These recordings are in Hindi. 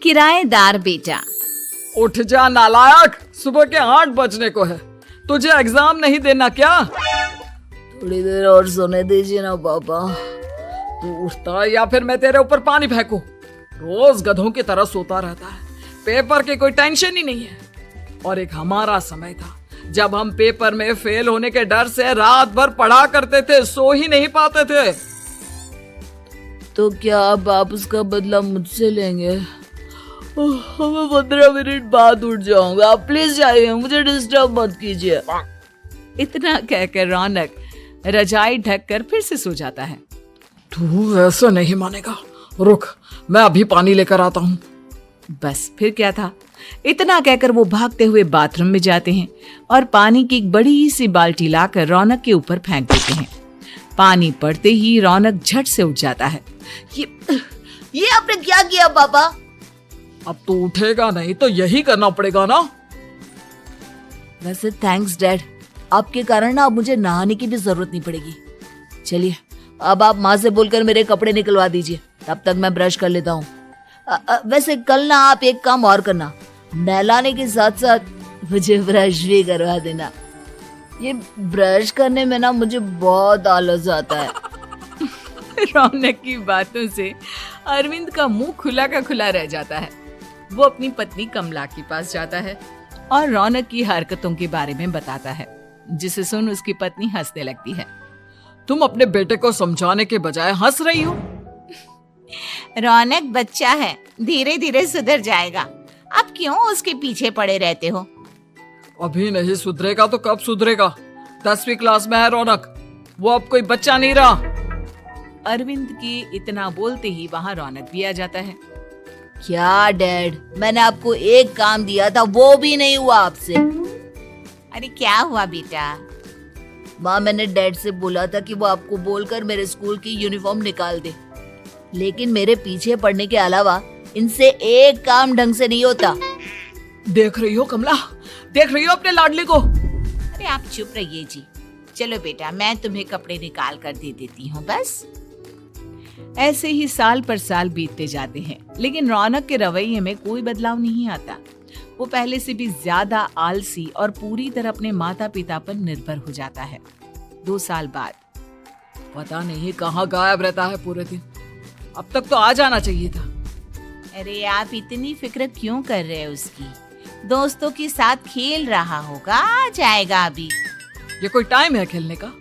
किराएदार बेटा। उठ जा नालायक, सुबह के 8 बजने को है। तुझे एग्जाम नहीं देना क्या? थोड़ी देर और सोने दीजिए ना पापा। तू उठता या फिर मैं तेरे ऊपर पानी फेंकूं? रोज गधों की तरह सोता रहता है, पेपर की कोई टेंशन ही नहीं है। और एक हमारा समय था जब हम पेपर में फेल होने के डर से रात भर पढ़ा करते थे, सो ही नहीं पाते थे। तो क्या अब आप उसका बदला मुझसे लेंगे? मैं 15 मिनट बाद उठ जाऊंगा, आप प्लीज जाइए, मुझे डिस्टर्ब मत कीजिए। इतना कहकर रौनक रजाई ढककर फिर से सो जाता है। तू ऐसा नहीं मानेगा, रुक मैं अभी पानी लेकर आता हूँ। बस फिर क्या था, इतना कहकर वो भागते हुए बाथरूम में जाते हैं और पानी की एक बड़ी सी बाल्टी लाकर रौनक के ऊपर फेंक देते हैं। पानी पड़ते ही रौनक झट से उठ जाता है। ये आपने क्या किया पापा? अब तो उठेगा नहीं तो यही करना पड़ेगा ना। वैसे थैंक्स डैड, आपके कारण ना अब मुझे नहाने की भी जरूरत नहीं पड़ेगी। चलिए अब आप माँ से बोलकर मेरे कपड़े निकलवा दीजिए, तब तक मैं ब्रश कर लेता हूँ। वैसे कल ना आप एक काम और करना, नहलाने के साथ साथ मुझे ब्रश भी करवा देना। ये ब्रश करने में ना मुझे बहुत आलस आता है। रौनक की बातों से अरविंद का मुंह खुला का खुला रह जाता है। वो अपनी पत्नी कमला के पास जाता है और रौनक की हरकतों के बारे में बताता है, जिसे सुन उसकी पत्नी हंसने लगती है। तुम अपने बेटे को समझाने के बजाय हंस रही हो। रौनक बच्चा है, धीरे धीरे सुधर जाएगा, आप क्यों उसके पीछे पड़े रहते हो? अभी नहीं सुधरेगा तो कब सुधरेगा? 10वीं क्लास में है रौनक, वो अब कोई बच्चा नहीं रहा। अरविंद की इतना बोलते ही वहाँ रौनक भी आ जाता है। क्या डैड, मैंने आपको एक काम दिया था, वो भी नहीं हुआ आपसे। अरे क्या हुआ बेटा? माँ, मैंने डैड से बोला था कि वो आपको बोलकर मेरे स्कूल की यूनिफॉर्म निकाल दे, लेकिन मेरे पीछे पड़ने के अलावा इनसे एक काम ढंग से नहीं होता। देख रही हो कमला, देख रही हो अपने लाडली को? अरे आप चुप रहिए जी। चलो बेटा, मैं तुम्हें कपड़े निकाल कर दे देती हूँ बस। ऐसे ही साल पर साल बीतते जाते हैं, लेकिन रौनक के रवैये में कोई बदलाव नहीं आता। वो पहले से भी ज्यादा आलसी और पूरी तरह अपने माता पिता पर निर्भर हो जाता है। 2 साल बाद पता नहीं कहाँ गायब रहता है पूरे दिन, अब तक तो आ जाना चाहिए था। अरे आप इतनी फिक्र क्यों कर रहे हैं उसकी? दोस्तों के साथ खेल रहा होगा, आ जाएगा अभी। ये कोई टाइम है खेलने का?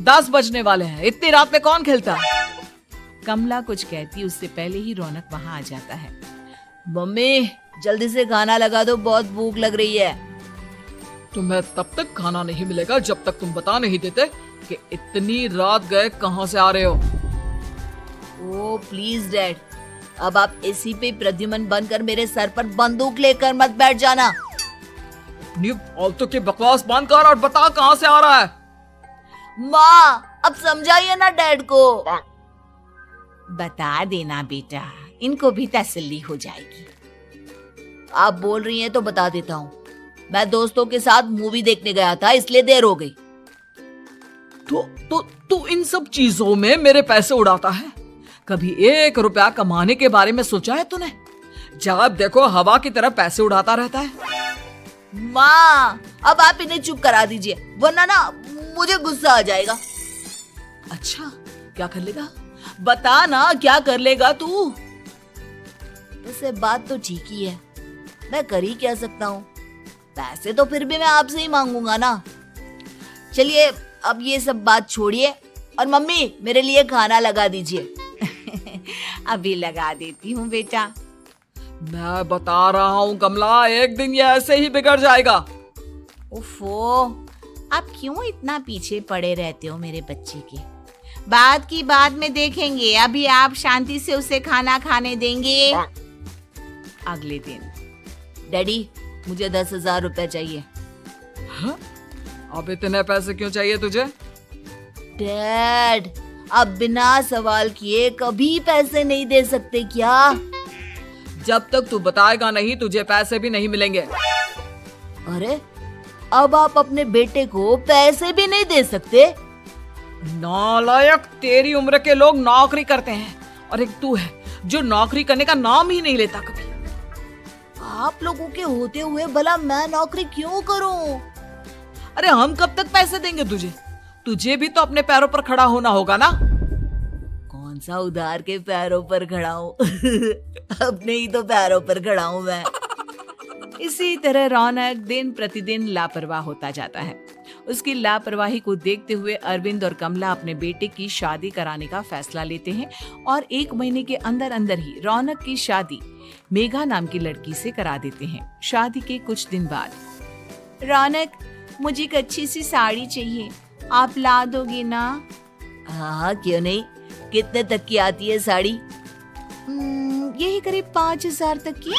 10 बजने वाले हैं, इतनी रात में कौन खेलता है? कमला कुछ कहती उससे पहले ही रौनक वहाँ आ जाता है। मम्मी जल्दी से खाना लगा दो, बहुत भूख लग रही है। तुम्हें तब तक खाना नहीं मिलेगा जब तक तुम बता नहीं देते कि इतनी रात गए कहाँ से आ रहे हो। ओ प्लीज डैड, अब आप एसी पे प्रद्युमन बनकर मेरे सर पर बंदूक लेकर मत बैठ जाना। फालतू की बकवास बंद कर और बता कहाँ से आ रहा है। माँ अब समझाइए ना डैड को। बता देना बेटा, इनको भी तसल्ली हो जाएगी। आप बोल रही हैं तो बता देता हूँ, मैं दोस्तों के साथ मूवी देखने गया था, इसलिए देर हो गई। तो इन सब चीजों में मेरे पैसे उड़ाता है। कभी 1 रुपया कमाने के बारे में सोचा है तूने? जब देखो हवा की तरह पैसे उड़ाता रहता है। माँ अब आप इन्हें चुप करा दीजिए, वरना ना मुझे गुस्सा आ जाएगा। अच्छा क्या कर लेगा? बता ना क्या कर लेगा तू? वैसे बात तो ठीक ही है, मैं कर ही क्या सकता हूँ। पैसे तो फिर भी मैं आपसे ही मांगूंगा ना। चलिए अब ये सब बात छोड़िए और मम्मी मेरे लिए खाना लगा दीजिए। अभी लगा देती हूँ बेटा। मैं बता रहा हूँ कमला, एक दिन ये ऐसे ही बिगड़ जाएगा। ओफो, आप क्यों इतना पीछे पड़े रहते हो मेरे बच्चे के? बात की बाद में देखेंगे, अभी आप शांति से उसे खाना खाने देंगे। अगले दिन डैडी मुझे 10,000 रुपए चाहिए। हाँ? अब इतने पैसे क्यों चाहिए तुझे? डैड अब बिना सवाल किए कभी पैसे नहीं दे सकते क्या? जब तक तू बताएगा नहीं तुझे पैसे भी नहीं मिलेंगे। अरे अब आप अपने बेटे को पैसे भी नहीं दे सकते? नालायक, तेरी उम्र के लोग नौकरी करते हैं और एक तू है जो नौकरी करने का नाम ही नहीं लेता कभी। आप लोगों के होते हुए भला मैं नौकरी क्यों करूं? अरे हम कब तक पैसे देंगे तुझे? तुझे भी तो अपने पैरों पर खड़ा होना होगा ना। कौन सा उधार के पैरों पर खड़ा हूँ? अपने ही तो पैरों पर खड़ा हूँ मैं। इसी तरह रौनक दिन प्रतिदिन लापरवाह होता जाता है। उसकी लापरवाही को देखते हुए अरविंद और कमला अपने बेटे की शादी कराने का फैसला लेते हैं और 1 महीने के अंदर अंदर ही रौनक की शादी मेघा नाम की लड़की से करा देते हैं। शादी के कुछ दिन बाद, रौनक, मुझे एक अच्छी सी साड़ी चाहिए, आप ला दोगे ना? हाँ, क्यों नहीं। कितने तक की आती है साड़ी? यही करीब 5,000 तक की।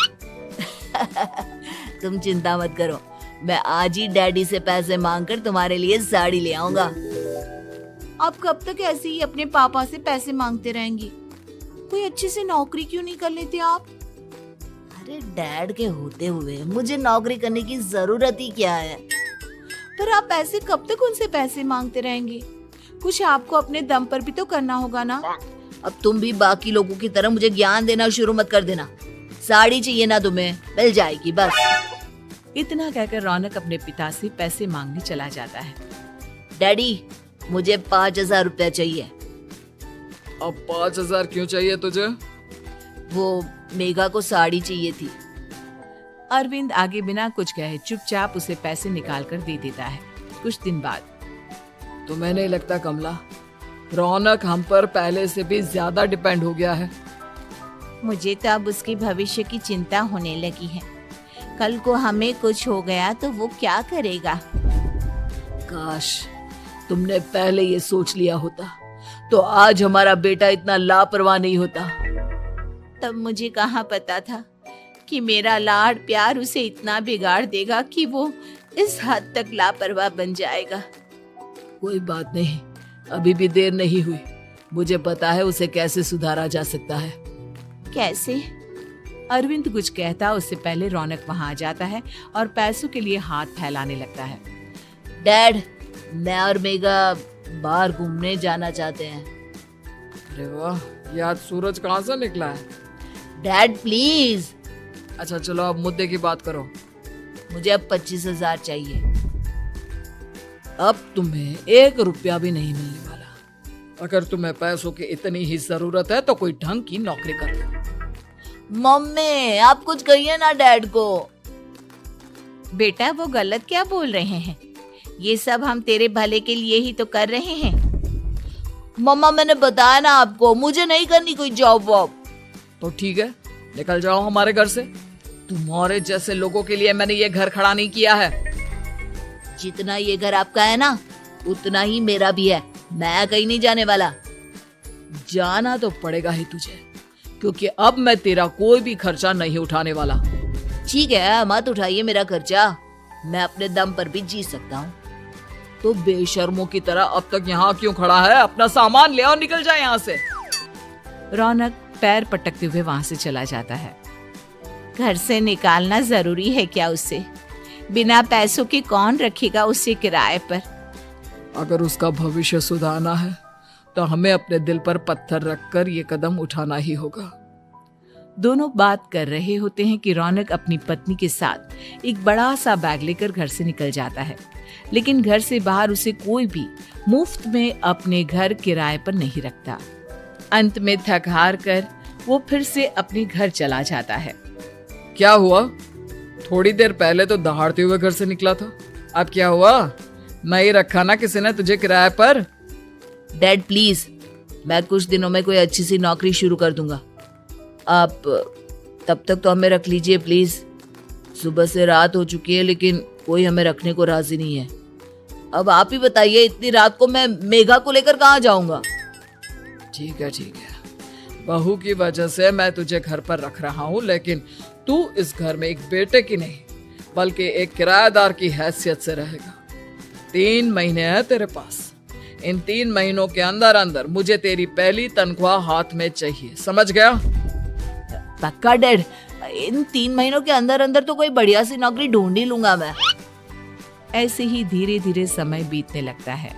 तुम चिंता मत करो, मैं आज ही डैडी से पैसे मांगकर तुम्हारे लिए साड़ी ले आऊंगा। आप कब तक ऐसे ही अपने पापा से पैसे मांगते रहेंगे? कोई अच्छी सी नौकरी क्यों नहीं कर लेते आप? अरे डैड के होते हुए मुझे नौकरी करने की जरूरत ही क्या है? पर आप ऐसे कब तक उनसे पैसे मांगते रहेंगे? कुछ आपको अपने दम पर भी तो करना होगा ना। अब तुम भी बाकी लोगों की तरह मुझे ज्ञान देना शुरू मत कर देना। साड़ी चाहिए ना तुम्हें, मिल जाएगी बस। इतना कहकर रौनक अपने पिता से पैसे मांगने चला जाता है। डैडी, मुझे 5,000 रुपया चाहिए। अब 5,000 क्यों चाहिए तुझे? वो मेघा को साड़ी चाहिए थी। अरविंद आगे बिना कुछ कहे चुपचाप उसे पैसे निकाल कर दे देता है। कुछ दिन बाद, तुम्हें नहीं लगता कमला, रौनक हम पर पहले से भी ज्यादा डिपेंड हो गया है? मुझे तो अब उसके भविष्य की चिंता होने लगी है। कल को हमें कुछ हो गया तो वो क्या करेगा? काश तुमने पहले ये सोच लिया होता तो आज हमारा बेटा इतना लापरवाह नहीं होता। तब मुझे कहाँ पता था कि मेरा लाड प्यार उसे इतना बिगाड़ देगा कि वो इस हद तक लापरवाह बन जाएगा। कोई बात नहीं, अभी भी देर नहीं हुई। मुझे पता है उसे कैसे सुधारा जा सकता है। कैसे? अरविंद कुछ कहता उससे पहले रौनक वहां आ जाता है और पैसों के लिए हाथ फैलाने लगता है। डैड, मैं और मेघा बाहर घूमने जाना चाहते हैं। अरे वाह, ये आज सूरज कहाँ से निकला है? Dad please. अच्छा चलो अब मुद्दे की बात करो। मुझे अब 25,000 चाहिए। अब तुम्हें 1 रुपया भी नहीं मिलने वाला। अगर तुम्हें पैसों की इतनी ही जरूरत है तो कोई ढंग की नौकरी कर लो। मम्मी, आप कुछ कहिए ना डैड को। बेटा, वो गलत क्या बोल रहे हैं? ये सब हम तेरे भले के लिए ही तो कर रहे हैं। मम्मा, मैंने बताया ना आपको, मुझे नहीं करनी कोई जॉब वॉब। तो ठीक है, निकल जाओ हमारे घर से। तुम्हारे जैसे लोगों के लिए मैंने ये घर खड़ा नहीं किया है। जितना ये घर आपका है ना, उतना ही मेरा भी है। मैं कहीं नहीं जाने वाला। जाना तो पड़ेगा ही तुझे, क्योंकि अब मैं तेरा कोई भी खर्चा नहीं उठाने वाला। ठीक है, मत उठाइए मेरा खर्चा, मैं अपने दम पर भी जी सकता हूँ। तो बेशर्मों की तरह अब तक यहाँ क्यों खड़ा है? अपना सामान ले और निकल जाए यहाँ से। रौनक पैर पटकते हुए वहां से चला जाता है। घर से निकालना जरूरी है क्या उसे? बिना पैसों के कौन रखेगा उसे किराए पर? अगर उसका भविष्य सुधारना है तो हमें अपने दिल पर पत्थर रखकर ये कदम उठाना ही होगा। दोनों बात कर रहे होते हैं कि रौनक अपनी पत्नी के साथ एक बड़ा सा बैग लेकर घर से निकल जाता है, लेकिन घर से बाहर उसे कोई भी मुफ्त में अपने घर किराए पर नहीं रखता। अंत में थक हार कर वो फिर से अपने घर चला जाता है। क्या हुआ? थोड़ी देर पहले तो दहाड़ते हुए घर से निकला था, अब क्या हुआ? नहीं रखा ना किसी ने तुझे किराए पर? डैड प्लीज, मैं कुछ दिनों में कोई अच्छी सी नौकरी शुरू कर दूंगा। आप तब तक तो हमें रख लीजिए प्लीज। सुबह से रात हो चुकी है लेकिन कोई हमें रखने को राजी नहीं है। अब आप ही बताइए, इतनी रात को मैं मेघा को लेकर कहाँ जाऊंगा? ठीक है, बहू की वजह से मैं तुझे घर पर रख रहा हूँ, लेकिन तू इस घर में एक बेटे की नहीं बल्कि एक किराएदार की हैसियत से रहेगा। 3 महीने हैं तेरे पास। इन 3 महीनों के अंदर अंदर मुझे तेरी पहली तनख्वाह हाथ में चाहिए, समझ गया? पक्का डैड, इन 3 महीनों के अंदर अंदर तो कोई बढ़िया सी नौकरी ढूंढ ही लूंगा मैं। ऐसे ही धीरे धीरे समय बीतने लगता है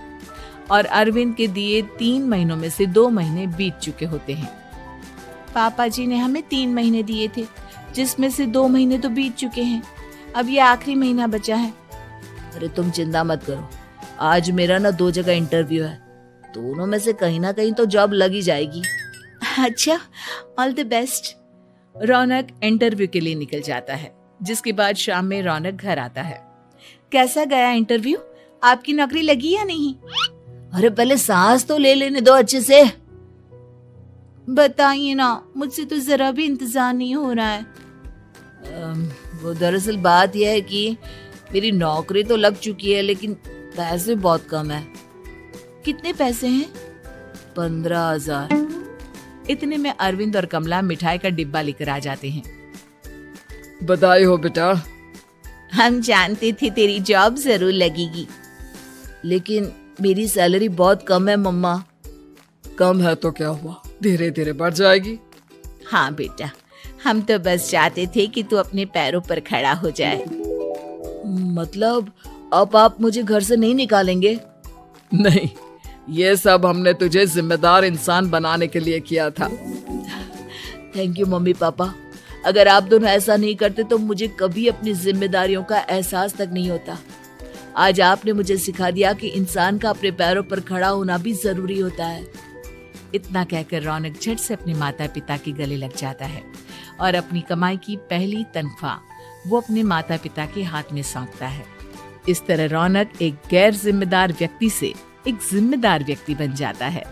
और अरविंद के दिए 3 महीनों में से 2 महीने बीत चुके होते हैं। पापा जी ने हमें 3 महीने दिए थे, जिसमें से 2 महीने तो बीत चुके हैं। अब ये आखिरी महीना बचा है। अरे तुम चिंता मत करो, आज मेरा ना 2 जगह इंटरव्यू है, दोनों में से कहीं ना कहीं तो जॉब लग ही जाएगी। अच्छा, all the best. Raunak interview के लिए निकल जाता है, जिसके बाद शाम में रौनक घर आता है। कैसा गया इंटरव्यू? आपकी नौकरी लगी या नहीं? अरे पहले सांस तो ले लेने दो अच्छे से। बताइए ना, मुझसे तो जरा भी इंतजार नहीं हो रहा है। वो दरअसल बात यह है कि मेरी नौकरी तो लग चुकी है, लेकिन पैसे बहुत कम है। कितने पैसे हैं? 15,000। इतने में अरविंद और कमला मिठाई का डिब्बा लेकर आ जाते हैं। बधाई हो बेटा। हम जानते थे तेरी जॉब जरूर लगेगी। लेकिन मेरी सैलरी बहुत कम है मम्मा। कम है तो क्या हुआ, धीरे धीरे बढ़ जाएगी। हाँ बेटा, हम तो बस चाहते थे कि तू अपने पैरों पर खड़ा हो जाए। मतलब अब आप मुझे घर से नहीं निकालेंगे? नहीं, ये सब हमने तुझे जिम्मेदार इंसान बनाने के लिए किया था। Thank you mummy papa. अगर आप दोनों ऐसा नहीं करते तो मुझे कभी अपनी जिम्मेदारियों का एहसास तक नहीं होता। आज आपने मुझे सिखा दिया कि इंसान का अपने पैरों पर खड़ा होना भी जरूरी होता है। इतना कहकर रौनक झट से अपने माता पिता के गले लग जाता है और अपनी कमाई की पहली तनख्वाह वो अपने माता पिता के हाथ में सौंपता है। इस तरह रौनक एक गैर जिम्मेदार व्यक्ति से एक जिम्मेदार व्यक्ति बन जाता है।